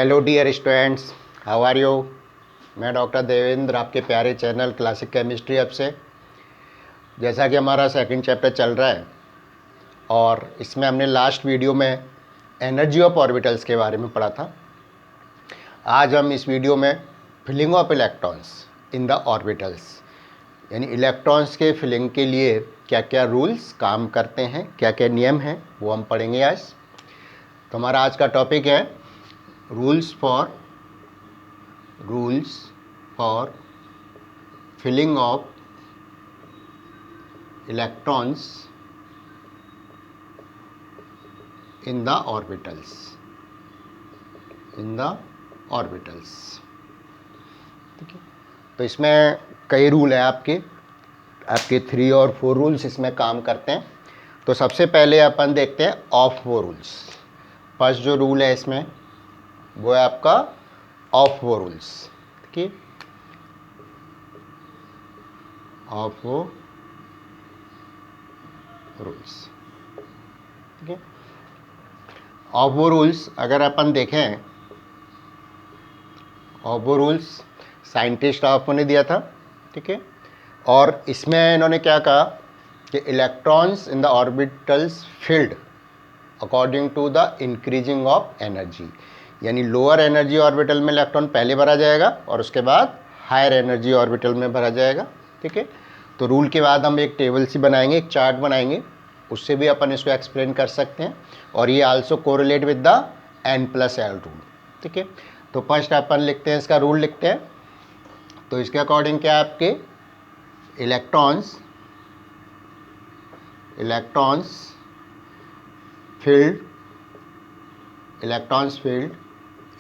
Hello dear students, how are you. मैं doctor Devendra, आपके प्यारे चैनल क्लासिक केमिस्ट्री ऐप से। जैसा कि हमारा सेकंड चैप्टर चल रहा है और इसमें हमने लास्ट वीडियो में एनर्जी ऑफ ऑर्बिटल्स के बारे में पढ़ा था। आज हम इस वीडियो में filling of electrons in the orbitals, यानी इलेक्ट्रॉन्स के फिलिंग के लिए क्या क्या रूल्स काम करते हैं, क्या क्या नियम हैं, वो हम पढ़ेंगे आज। तो हमारा आज का टॉपिक है rules for filling of electrons in the orbitals ठीक है। तो इसमें कई रूल है आपके 3 और 4 रूल्स इसमें काम करते हैं। तो सबसे पहले अपन देखते हैं ऑफ वो रूल्स। फर्स्ट जो रूल है इसमें वो है आपका ऑफ वो रूल्स। ठीक है, ऑफ वो रूल्स। ठीक है, ऑफ वो रूल्स अगर अपन देखें, ऑफ वो रूल्स साइंटिस्ट ऑफ ने दिया था। ठीक है, और इसमें इन्होंने क्या कहा कि electrons in the orbitals filled according to the increasing of energy, यानी लोअर एनर्जी ऑर्बिटल में इलेक्ट्रॉन पहले भरा जाएगा और उसके बाद हायर एनर्जी ऑर्बिटल में भरा जाएगा। ठीक है, तो रूल के बाद हम एक टेबल सी बनाएंगे, एक चार्ट बनाएंगे, उससे भी अपन इसको एक्सप्लेन कर सकते हैं। और ये also correlate with the n+l rule. ठीक है, तो फर्स्ट अपन लिखते हैं, इसका रूल लिखते हैं। तो इसके अकॉर्डिंग क्या है आपके electrons field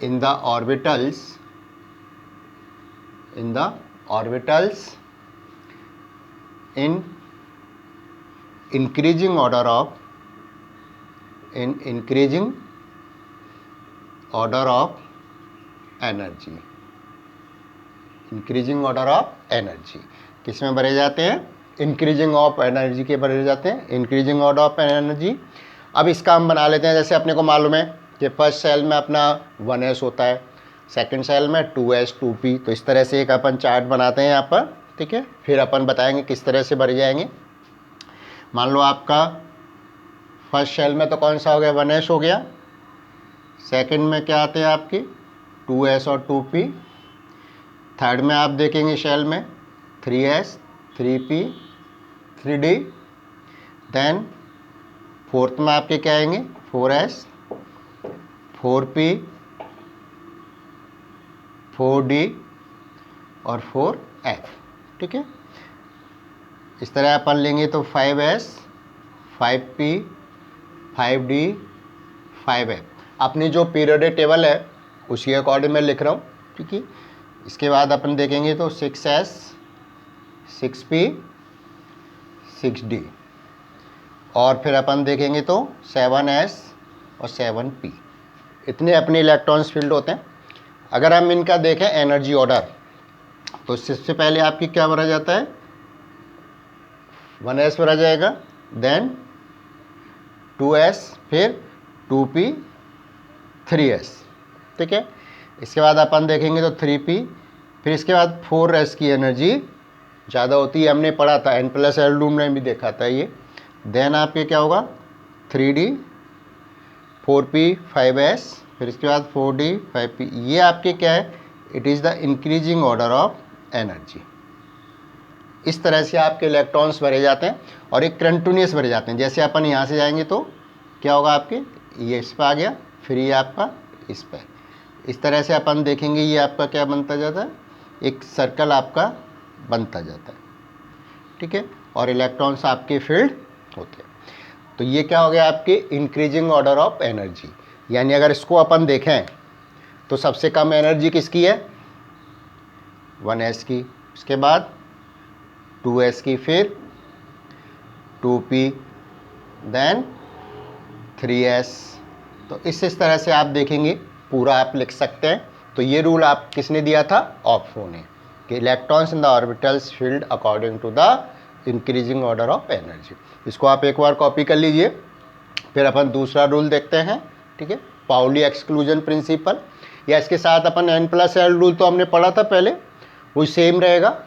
in the orbitals in increasing order of energy, किस में भरे जाते हैं? इंक्रीजिंग ऑफ एनर्जी के भरे जाते हैं, इंक्रीजिंग ऑर्डर ऑफ एनर्जी। अब इसका हम बना लेते हैं, जैसे अपने को मालूम है कि फर्स्ट सेल में अपना 1s होता है, सेकंड सेल में 2s 2p। तो इस तरह से एक अपन चार्ट बनाते हैं यहाँ पर। ठीक है, फिर अपन बताएंगे किस तरह से भरे जाएंगे। मान लो आपका फर्स्ट सेल में तो कौन सा हो गया? 1s हो गया। सेकंड में क्या आते हैं आपकी 2s और 2p। थर्ड में आप देखेंगे सेल में 3s 3p 3d। Then fourth में आपके क्या आएंगे? 4s 4p 4d और 4f। ठीक है, इस तरह अपन लेंगे तो 5s 5p 5d 5f। अपनी जो पीरियोडिक टेबल है उसी अकॉर्डिंग मैं लिख रहा हूँ। ठीक है, इसके बाद अपन देखेंगे तो 6s 6p 6d और फिर अपन देखेंगे तो 7s और 7p। इतने अपने इलेक्ट्रॉन्स फील्ड होते हैं। अगर हम इनका देखें एनर्जी ऑर्डर, तो सबसे पहले आपकी क्या भरा जाता है? 1s भरा जाएगा, देन 2s, फिर 2p 3s। ठीक है, इसके बाद अपन देखेंगे तो 3p, फिर इसके बाद 4s की एनर्जी ज़्यादा होती है, हमने पढ़ा था, n+l रूल में भी देखा था ये। देन आपके क्या होगा? 3d 4p 5s, फिर इसके बाद 4d 5p। ये आपके क्या है? It is the increasing order of energy. इस तरह से आपके इलेक्ट्रॉन्स भरे जाते हैं और एक कंटिन्यूस भरे जाते हैं। जैसे अपन यहाँ से जाएंगे तो क्या होगा आपके? ये इस पर आ गया, फिर ये आपका इस पर। इस तरह से अपन देखेंगे ये आपका क्या बनता जाता है? एक सर्कल आपका बनता जाता है। ठीक है, और इलेक्ट्रॉन्स आपके फील्ड होते हैं। तो ये क्या हो गया आपके इंक्रीजिंग ऑर्डर ऑफ एनर्जी। यानी अगर इसको अपन देखें तो सबसे कम एनर्जी किसकी है? 1s की, उसके बाद 2s की, फिर 2p, देन 3s। तो इस तरह से आप देखेंगे, पूरा आप लिख सकते हैं। तो ये रूल आप किसने दिया था? ऑफ्रो ने, कि electrons in the orbitals filled according to the increasing order of energy. इसको आप एक बार कॉपी कर लीजिए। फिर अपन दूसरा रूल देखते हैं। ठीक है, पाउली एक्सक्लूजन प्रिंसिपल। या इसके साथ अपन n+l रूल तो हमने पढ़ा था पहले, वो सेम रहेगा,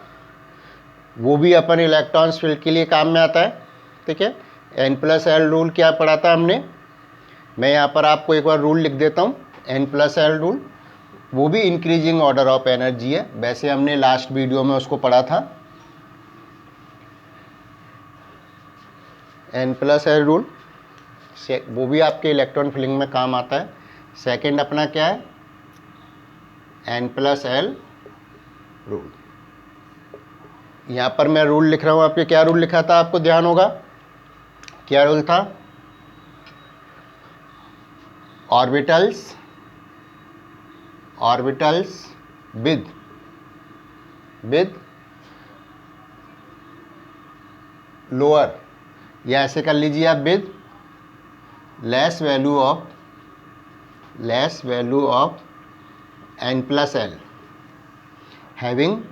वो भी अपन इलेक्ट्रॉन्स फील्ड के लिए काम में आता है। ठीक है, n+l रूल क्या पढ़ा था हमने, मैं यहाँ पर आपको एक बार रूल लिख देता हूँ। n+l रूल वो भी इंक्रीजिंग ऑर्डर ऑफ एनर्जी है, वैसे हमने लास्ट वीडियो में उसको पढ़ा था। n+l रूल वो भी आपके इलेक्ट्रॉन फिलिंग में काम आता है। सेकंड अपना क्या है, n+l रूल। यहाँ पर मैं रूल लिख रहा हूँ, आपके क्या रूल लिखा था आपको ध्यान होगा, क्या रूल था, ऑर्बिटल्स विद लोअर, या ऐसे कर लीजिए आप, with less value of n+l having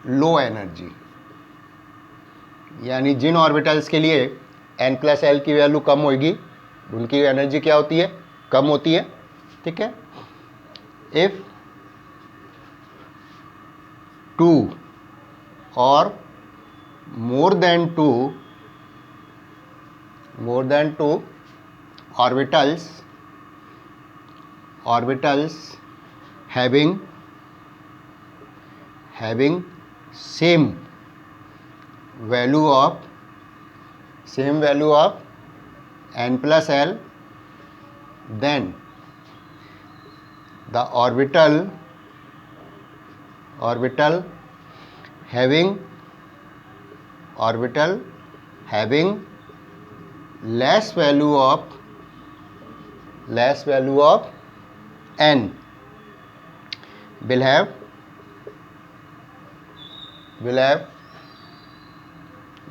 low energy, यानी जिन ऑर्बिटल्स के लिए n+l की वैल्यू कम होगी उनकी एनर्जी क्या होती है, कम होती है। ठीक है, इफ 2 और more than 2 orbitals having same value of n+l, then the orbital having less value of n will have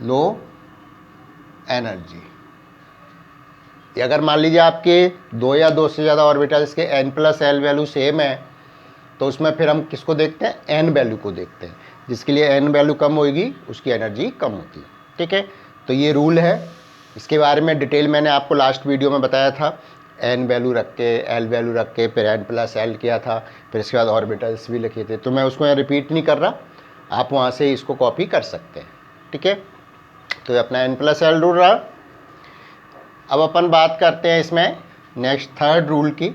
low energy. अगर मान लीजिए आपके 2 या 2 से ज़्यादा ऑर्बिटल्स के n+l वैल्यू सेम है, तो उसमें फिर हम किसको देखते हैं, n वैल्यू को देखते हैं। जिसके लिए n वैल्यू कम होगी उसकी एनर्जी कम होती है। ठीक है, तो ये रूल है, इसके बारे में डिटेल मैंने आपको लास्ट वीडियो में बताया था। n वैल्यू रख के, l वैल्यू रख के, फिर n+l किया था, फिर इसके बाद ऑर्बिटल्स भी लिखे थे, तो मैं उसको यहाँ रिपीट नहीं कर रहा, आप वहाँ से इसको कॉपी कर सकते हैं। ठीक है, तो ये अपना n+l रूल रहा। अब अपन बात करते हैं इसमें नेक्स्ट थर्ड रूल की।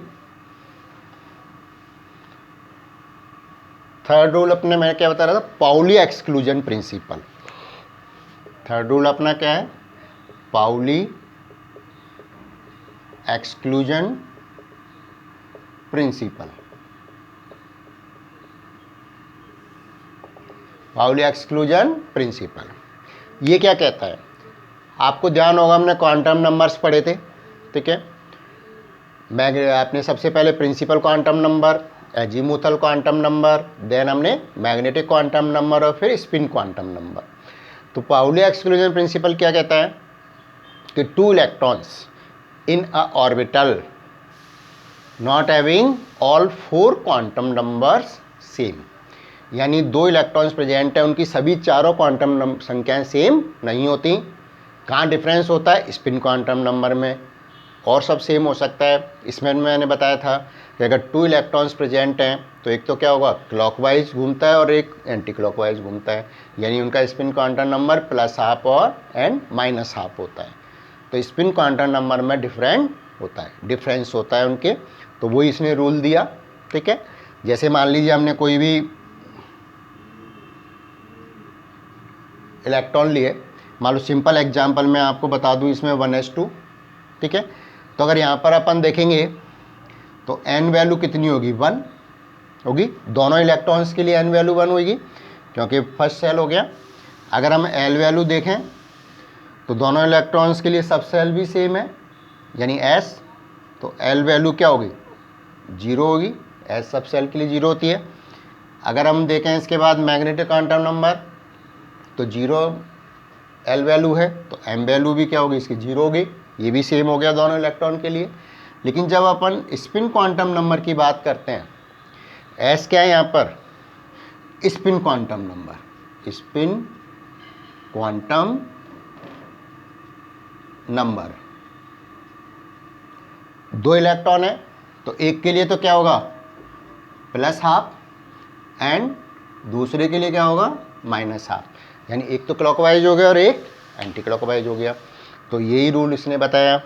थर्ड रूल अपने मैं क्या बता रहा था, Pauli exclusion principle. Third rule अपना क्या है, Pauli exclusion principle. Pauli exclusion principle ये क्या कहता है, आपको ध्यान होगा हमने क्वांटम नंबर्स पढ़े थे। ठीक है, आपने सबसे पहले principal quantum number, azimuthal quantum number, then हमने मैग्नेटिक क्वांटम नंबर और फिर स्पिन क्वांटम नंबर। तो पाउली एक्सक्लूजन प्रिंसिपल क्या कहता है कि 2 electrons in a orbital not having all 4 quantum numbers same, यानी 2 इलेक्ट्रॉन्स प्रेजेंट है, उनकी सभी चारों क्वांटम संख्याएं सेम नहीं होती। कहाँ डिफरेंस होता है, स्पिन क्वांटम नंबर में, और सब सेम हो सकता है। इसमें मैंने बताया था कि अगर 2 इलेक्ट्रॉन्स प्रेजेंट हैं तो एक तो क्या होगा, क्लॉकवाइज घूमता है और एक एंटी क्लॉकवाइज घूमता है, यानी उनका स्पिन क्वांटम नंबर +½ और -½ होता है। तो स्पिन क्वांटम नंबर में डिफरेंस होता है उनके, तो वही इसने रूल दिया। ठीक है, जैसे मान लीजिए हमने कोई भी इलेक्ट्रॉन लिए, मान लो सिंपल एग्जांपल मैं आपको बता दूं इसमें 1s2। ठीक है, तो अगर यहाँ पर अपन देखेंगे तो n वैल्यू कितनी होगी, 1 होगी। दोनों इलेक्ट्रॉन्स के लिए n वैल्यू 1 होगी क्योंकि फर्स्ट सेल हो गया। अगर हम l वैल्यू देखें तो दोनों इलेक्ट्रॉन्स के लिए सब सेल भी सेम है, यानी s, तो l वैल्यू क्या होगी, 0 होगी। s सब सेल के लिए 0 होती है। अगर हम देखें इसके बाद मैग्नेटिक क्वांटम नंबर, तो 0 l वैल्यू है, तो m वैल्यू भी क्या होगी, इसकी 0 होगी। ये भी सेम हो गया दोनों इलेक्ट्रॉन के लिए। लेकिन जब अपन स्पिन क्वांटम नंबर की बात करते हैं, s क्या है यहाँ पर, spin quantum number, spin quantum number. 2 electron है, तो एक के लिए तो क्या होगा प्लस हाफ एंड दूसरे के लिए क्या होगा माइनस हाफ, यानी एक तो क्लॉकवाइज हो गया और एक एंटी क्लॉकवाइज हो गया। तो यही रूल इसने बताया।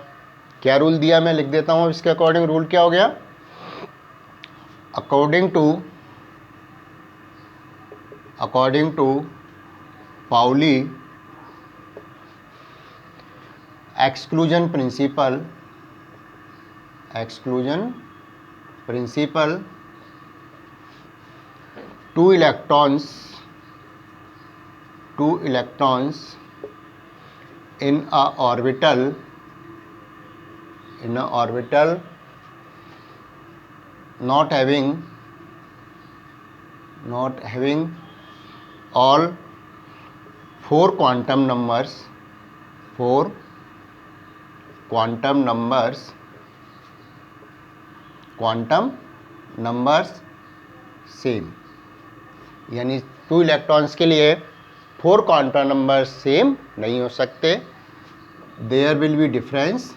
क्या रूल दिया मैं लिख देता हूँ इसके अकॉर्डिंग। रूल क्या हो गया, according to Pauli exclusion principle, two electrons in a orbital not having all four quantum numbers same, यानी 2 इलेक्ट्रॉन्स के लिए 4 क्वांटम नंबर सेम नहीं हो सकते। There will be difference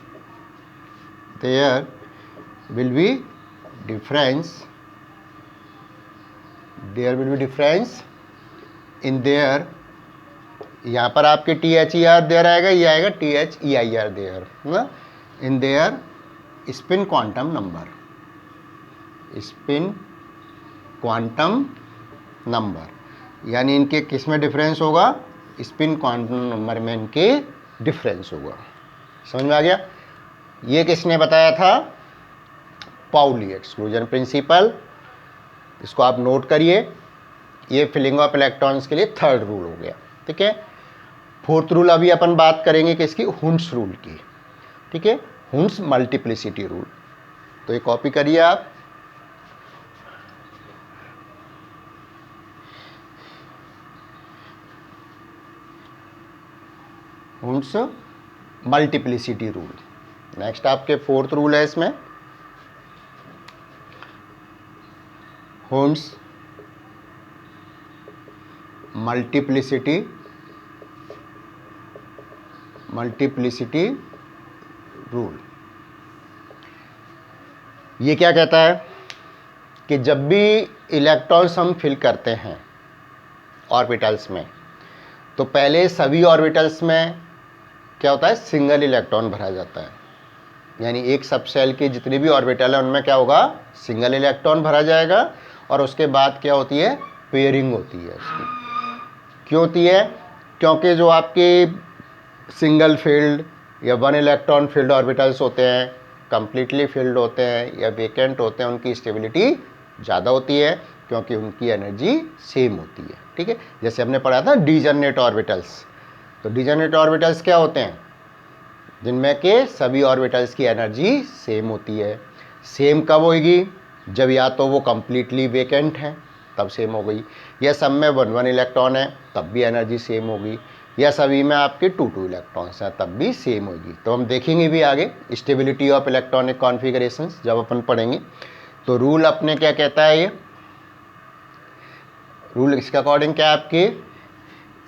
in their, यहाँ पर आपके THER देयर आएगा, ये आएगा THEIR their, in their spin quantum number, यानी इनके किस में डिफरेंस होगा, स्पिन क्वांटम नंबर में इनके डिफरेंस होगा। समझ में आ गया। ये किसने बताया था, पाउली एक्सक्लूजन प्रिंसिपल। इसको आप नोट करिए। ये फिलिंग ऑफ इलेक्ट्रॉन्स के लिए थर्ड रूल हो गया। ठीक है, फोर्थ रूल अभी अपन बात करेंगे किसकी, हुंस रूल की। ठीक है, हुंस मल्टीप्लिसिटी रूल। तो ये कॉपी करिए आप। हुंस मल्टीप्लिसिटी रूल। नेक्स्ट आपके फोर्थ रूल है इसमें, हुंस मल्टीप्लिसिटी रूल। ये क्या कहता है कि जब भी इलेक्ट्रॉन्स हम फिल करते हैं ऑर्बिटल्स में, तो पहले सभी ऑर्बिटल्स में क्या होता है, सिंगल इलेक्ट्रॉन भरा जाता है। यानी एक सब शेल के जितने भी ऑर्बिटल है उनमें क्या होगा, सिंगल इलेक्ट्रॉन भरा जाएगा। और उसके बाद क्या होती है, पेयरिंग होती है उसकी। क्यों होती है, क्योंकि जो आपके सिंगल फील्ड या वन इलेक्ट्रॉन फील्ड ऑर्बिटल्स होते हैं, कंप्लीटली फील्ड होते हैं या वेकेंट होते हैं, उनकी स्टेबिलिटी ज़्यादा होती है क्योंकि उनकी एनर्जी सेम होती है। ठीक है, जैसे हमने पढ़ा था डीजनरेट ऑर्बिटल्स। तो डीजनरेट ऑर्बिटल्स क्या होते हैं, जिनमें के सभी ऑर्बिटल्स की एनर्जी सेम होती है। सेम कब होगी, जब या तो वो कंप्लीटली वेकेंट है तब सेम हो गई, या सब में 1 इलेक्ट्रॉन है तब भी एनर्जी सेम होगी, या सभी में आपके 2 इलेक्ट्रॉन्स हैं तब भी सेम होगी। तो हम देखेंगे भी आगे स्टेबिलिटी ऑफ इलेक्ट्रॉनिक कॉन्फ़िगरेशंस जब अपन पढ़ेंगे। तो रूल अपने क्या कहता है, ये रूल इसके अकॉर्डिंग क्या है आपके,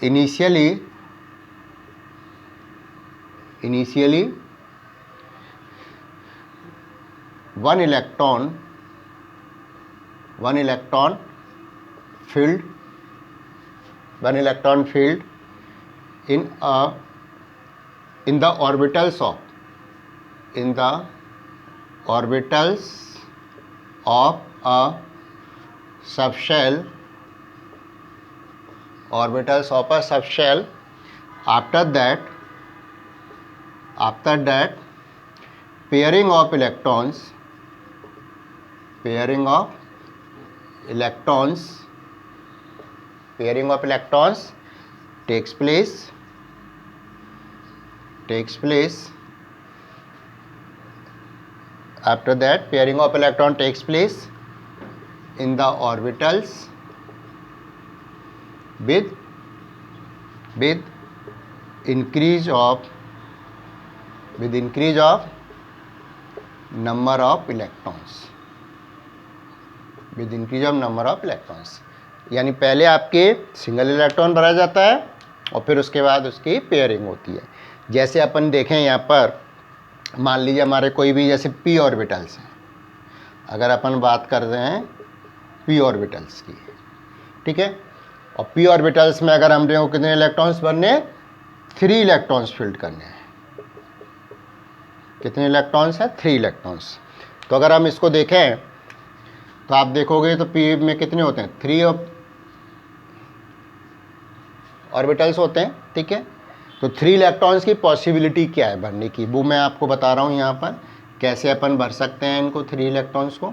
initially 1 electron filled in the orbitals of a subshell, after that pairing of electrons takes place after that pairing of electron takes place in the orbitals with increase of number of electrons, यानी पहले आपके single electron भरा जाता है और फिर उसके बाद उसकी पेयरिंग होती है। जैसे अपन देखें यहाँ पर, मान लीजिए हमारे कोई भी जैसे p ऑर्बिटल्स हैं, अगर अपन बात कर रहे हैं p ऑर्बिटल्स की, ठीक है। और p ऑर्बिटल्स में अगर हमने कितने इलेक्ट्रॉन्स बनने, 3 इलेक्ट्रॉन्स फील्ड करने हैं। कितने इलेक्ट्रॉन्स हैं, 3 इलेक्ट्रॉन्स। तो अगर हम इसको देखें तो आप देखोगे तो p में कितने होते हैं, 3 ऑर्बिटल्स होते हैं, ठीक है। तो 3 इलेक्ट्रॉन्स की पॉसिबिलिटी क्या है भरने की, वो मैं आपको बता रहा हूँ यहाँ पर, कैसे अपन भर सकते हैं इनको 3 इलेक्ट्रॉन्स को,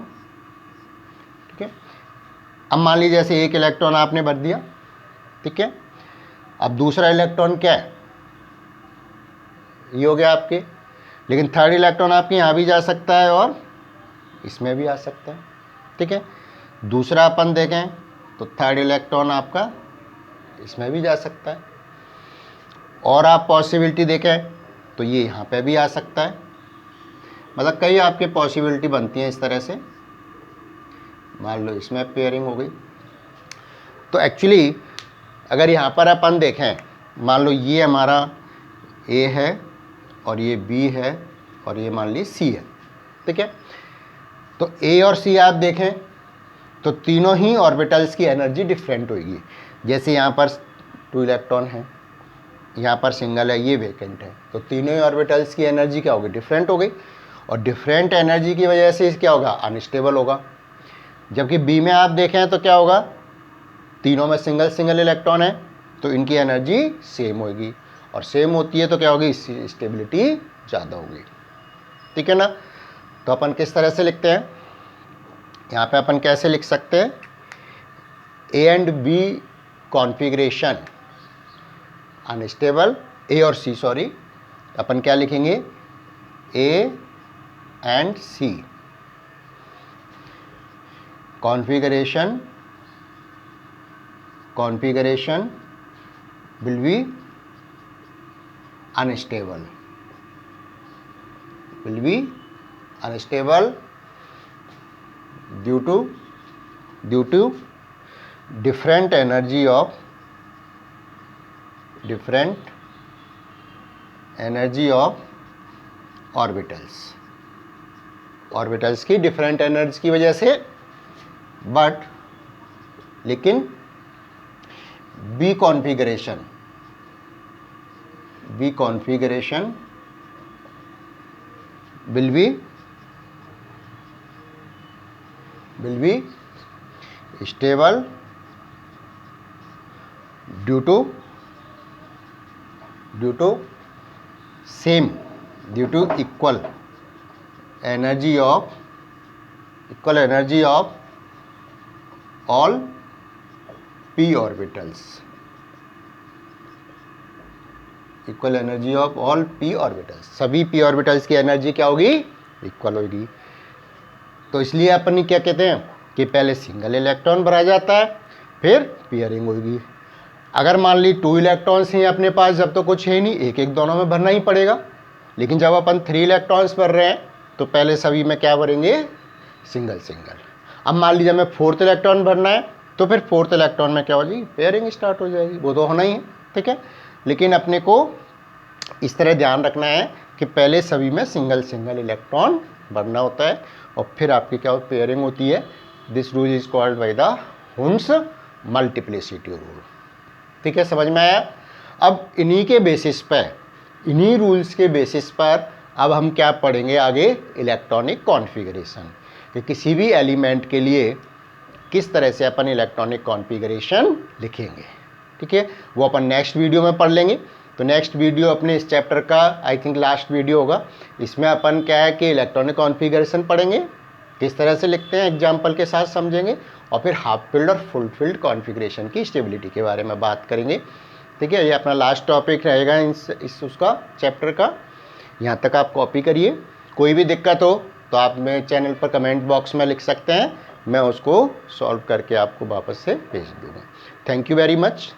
ठीक है। अब मान लीजिए जैसे 1 इलेक्ट्रॉन आपने भर दिया, ठीक है। अब दूसरा इलेक्ट्रॉन क्या है, ये हो गया आपके, लेकिन 3rd इलेक्ट्रॉन आपके यहाँ भी जा सकता है और इसमें भी आ सकता है, ठीक है। दूसरा अपन देखें तो 3rd इलेक्ट्रॉन आपका इसमें भी जा सकता है, और आप पॉसिबिलिटी देखें तो ये यहाँ पे भी आ सकता है। मतलब कई आपके पॉसिबिलिटी बनती हैं इस तरह से। मान लो इसमें पेयरिंग हो गई, तो एक्चुअली अगर यहाँ पर अपन देखें, मान लो ये हमारा A है और ये B है और ये मान ली C है, ठीक है। तो A और C आप देखें तो तीनों ही ऑर्बिटल्स की एनर्जी डिफरेंट होगी। जैसे यहाँ पर 2 इलेक्ट्रॉन है, यहाँ पर सिंगल है, ये वेकेंट है, तो तीनों ही ऑर्बिटल्स की एनर्जी क्या होगी, डिफरेंट हो गई। और डिफरेंट एनर्जी की वजह से क्या होगा, अनस्टेबल होगा। जबकि बी में आप देखें तो क्या होगा, तीनों में सिंगल सिंगल इलेक्ट्रॉन है, तो इनकी एनर्जी सेम होगी, और सेम होती है तो क्या होगी, इसकी स्टेबिलिटी ज़्यादा होगी, ठीक है ना। तो अपन किस तरह से लिखते हैं, यहाँ पे अपन कैसे लिख सकते हैं, A and B configuration unstable, A और सी सॉरी, अपन क्या लिखेंगे, A and C configuration will be unstable, due to different energy of orbitals की डिफरेंट एनर्जी की वजह से। बट लेकिन B configuration will be stable due to equal energy of all p orbitals, सभी p orbitals की energy क्या होगी, equal होगी। तो इसलिए अपन क्या कहते हैं कि पहले सिंगल इलेक्ट्रॉन भरा जाता है, फिर पेयरिंग होगी। अगर मान ली 2 इलेक्ट्रॉन्स हैं अपने पास, जब तो कुछ है नहीं, एक एक दोनों में भरना ही पड़ेगा। लेकिन जब अपन 3 इलेक्ट्रॉन्स भर रहे हैं तो पहले सभी में क्या भरेंगे, सिंगल। अब मान लीजिए हमें 4th इलेक्ट्रॉन भरना है, तो फिर 4th इलेक्ट्रॉन में क्या हो जाएगी, पेयरिंग स्टार्ट हो जाएगी, वो तो होना ही है, ठीक है। लेकिन अपने को इस तरह ध्यान रखना है कि पहले सभी में सिंगल इलेक्ट्रॉन भरना होता है, और फिर आपकी क्या पेयरिंग होती है। This rule is called by the Hund's multiplicity rule, ठीक है, समझ में आया। अब इन्हीं रूल्स के बेसिस पर अब हम क्या पढ़ेंगे आगे, इलेक्ट्रॉनिक कॉन्फ़िगरेशन, कि किसी भी एलिमेंट के लिए किस तरह से अपन इलेक्ट्रॉनिक कॉन्फ़िगरेशन लिखेंगे, ठीक है। वो अपन नेक्स्ट वीडियो में पढ़ लेंगे। तो नेक्स्ट वीडियो अपने इस चैप्टर का आई थिंक लास्ट वीडियो होगा। इसमें अपन क्या है कि इलेक्ट्रॉनिक कॉन्फ़िगरेशन पढ़ेंगे, किस तरह से लिखते हैं एग्जाम्पल के साथ समझेंगे, और फिर हाफ फील्ड और फुल फील्ड कॉन्फ़िगरेशन की स्टेबिलिटी के बारे में बात करेंगे, ठीक है। ये अपना लास्ट टॉपिक रहेगा उसका चैप्टर का। यहाँ तक आप कॉपी करिए। कोई भी दिक्कत हो तो आप मेरे चैनल पर कमेंट बॉक्स में लिख सकते हैं, मैं उसको सॉल्व करके आपको वापस से भेज दूँगा। Thank you very much.